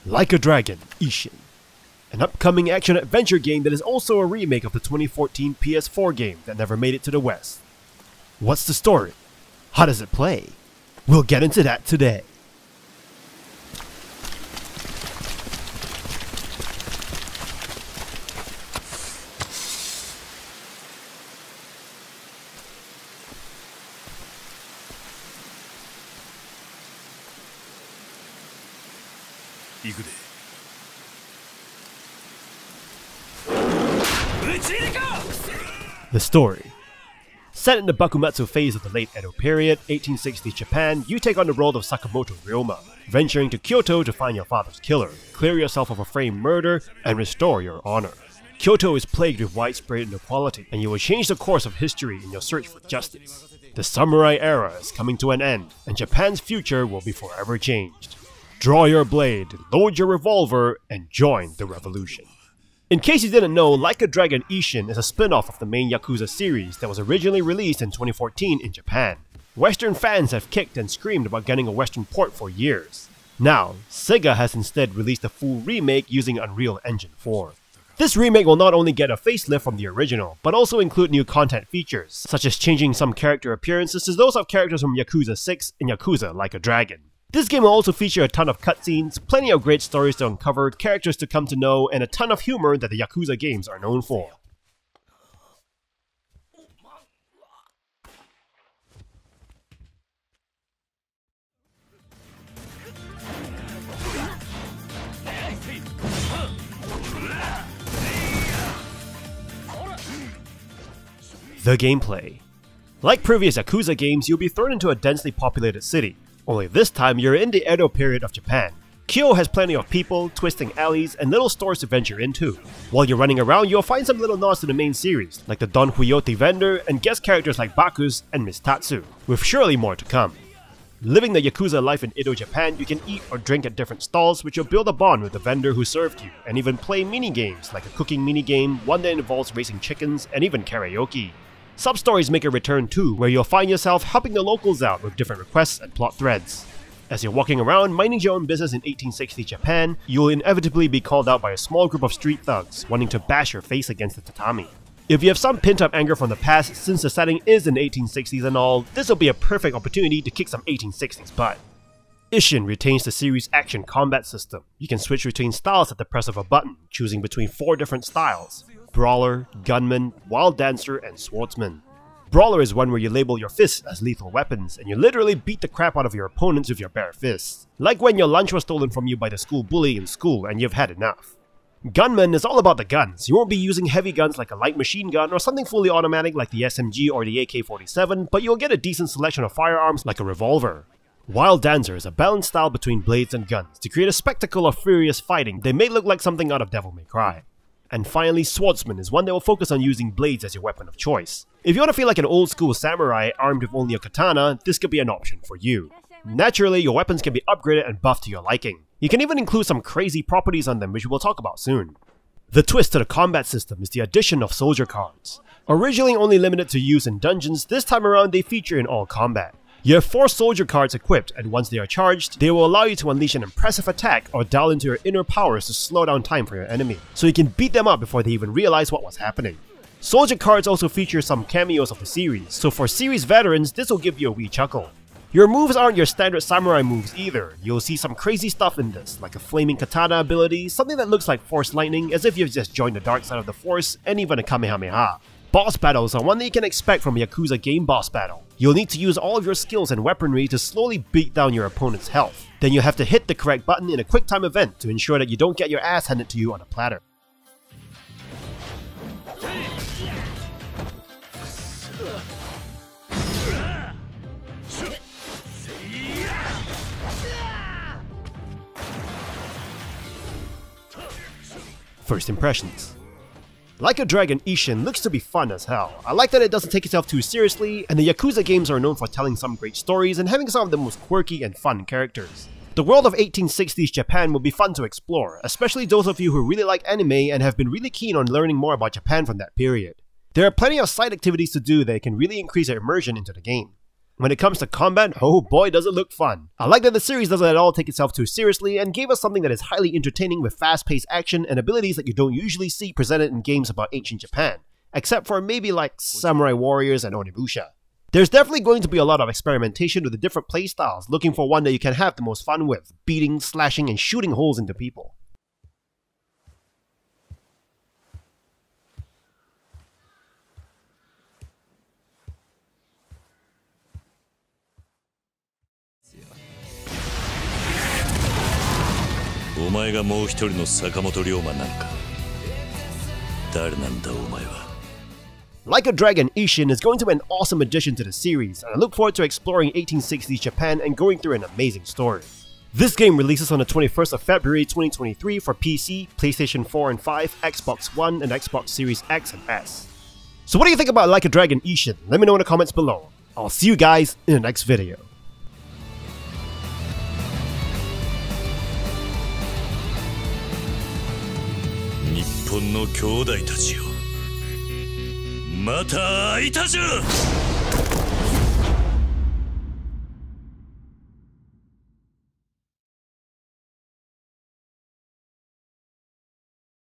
Like a Dragon, Ishin, an upcoming action-adventure game that is also a remake of the 2014 PS4 game that never made it to the West. What's the story? How does it play? We'll get into that today. The story. Set in the Bakumatsu phase of the late Edo period, 1860s Japan, you take on the role of Sakamoto Ryoma, venturing to Kyoto to find your father's killer, clear yourself of a framed murder, and restore your honor. Kyoto is plagued with widespread inequality, and you will change the course of history in your search for justice. The samurai era is coming to an end, and Japan's future will be forever changed. Draw your blade, load your revolver, and join the revolution. In case you didn't know, Like a Dragon Ishin is a spin-off of the main Yakuza series that was originally released in 2014 in Japan. Western fans have kicked and screamed about getting a Western port for years. Now, Sega has instead released a full remake using Unreal Engine 4. This remake will not only get a facelift from the original, but also include new content features, such as changing some character appearances to those of characters from Yakuza 6 and Yakuza Like a Dragon. This game will also feature a ton of cutscenes, plenty of great stories to uncover, characters to come to know, and a ton of humor that the Yakuza games are known for. The gameplay. Like previous Yakuza games, you'll be thrown into a densely populated city. Only this time, you're in the Edo period of Japan. Kyo has plenty of people, twisting alleys, and little stores to venture into. While you're running around, you'll find some little nods to the main series, like the Don Quixote vendor and guest characters like Bakus and Miss Tatsu, with surely more to come. Living the Yakuza life in Edo, Japan, you can eat or drink at different stalls, which will build a bond with the vendor who served you, and even play mini-games like a cooking mini-game, one that involves racing chickens, and even karaoke. Sub-stories make a return too, where you'll find yourself helping the locals out with different requests and plot threads. As you're walking around, minding your own business in 1860 Japan, you'll inevitably be called out by a small group of street thugs, wanting to bash your face against the tatami. If you have some pent-up anger from the past, since the setting is in the 1860s and all, this will be a perfect opportunity to kick some 1860s butt. Ishin retains the series' action combat system. You can switch between styles at the press of a button, choosing between 4 different styles: Brawler, Gunman, Wild Dancer, and Swordsman. Brawler is one where you label your fists as lethal weapons, and you literally beat the crap out of your opponents with your bare fists. Like when your lunch was stolen from you by the school bully in school and you've had enough. Gunman is all about the guns. You won't be using heavy guns like a light machine gun or something fully automatic like the SMG or the AK-47, but you'll get a decent selection of firearms like a revolver. Wild Dancer is a balanced style between blades and guns to create a spectacle of furious fighting that may look like something out of Devil May Cry. And finally, Swordsman is one that will focus on using blades as your weapon of choice. If you want to feel like an old school samurai armed with only a katana, this could be an option for you. Naturally, your weapons can be upgraded and buffed to your liking. You can even include some crazy properties on them, which we'll talk about soon. The twist to the combat system is the addition of soldier cards. Originally only limited to use in dungeons, this time around they feature in all combat. You have 4 soldier cards equipped, and once they are charged, they will allow you to unleash an impressive attack or dial into your inner powers to slow down time for your enemy, so you can beat them up before they even realize what was happening. Soldier cards also feature some cameos of the series, so for series veterans, this will give you a wee chuckle. Your moves aren't your standard samurai moves either. You'll see some crazy stuff in this, like a flaming katana ability, something that looks like force lightning as if you've just joined the dark side of the force, and even a kamehameha. Boss battles are one that you can expect from a Yakuza game boss battle. You'll need to use all of your skills and weaponry to slowly beat down your opponent's health. Then you'll have to hit the correct button in a quick time event to ensure that you don't get your ass handed to you on a platter. First impressions. Like a Dragon Ishin looks to be fun as hell. I like that it doesn't take itself too seriously, and the Yakuza games are known for telling some great stories and having some of the most quirky and fun characters. The world of 1860s Japan will be fun to explore, especially those of you who really like anime and have been really keen on learning more about Japan from that period. There are plenty of side activities to do that can really increase your immersion into the game. When it comes to combat, oh boy does it look fun. I like that the series doesn't at all take itself too seriously and gave us something that is highly entertaining with fast-paced action and abilities that you don't usually see presented in games about ancient Japan, except for maybe like Samurai Warriors and Onimusha. There's definitely going to be a lot of experimentation with the different playstyles, looking for one that you can have the most fun with, beating, slashing, and shooting holes into people. Like a Dragon Ishin is going to be an awesome addition to the series, and I look forward to exploring 1860s Japan and going through an amazing story. This game releases on the 21st of February 2023 for PC, PlayStation 4 and 5, Xbox One, and Xbox Series X and S. So what do you think about Like a Dragon Ishin? Let me know in the comments below. I'll see you guys in the next video. 日本の兄弟たちよ、また会いたじゃ。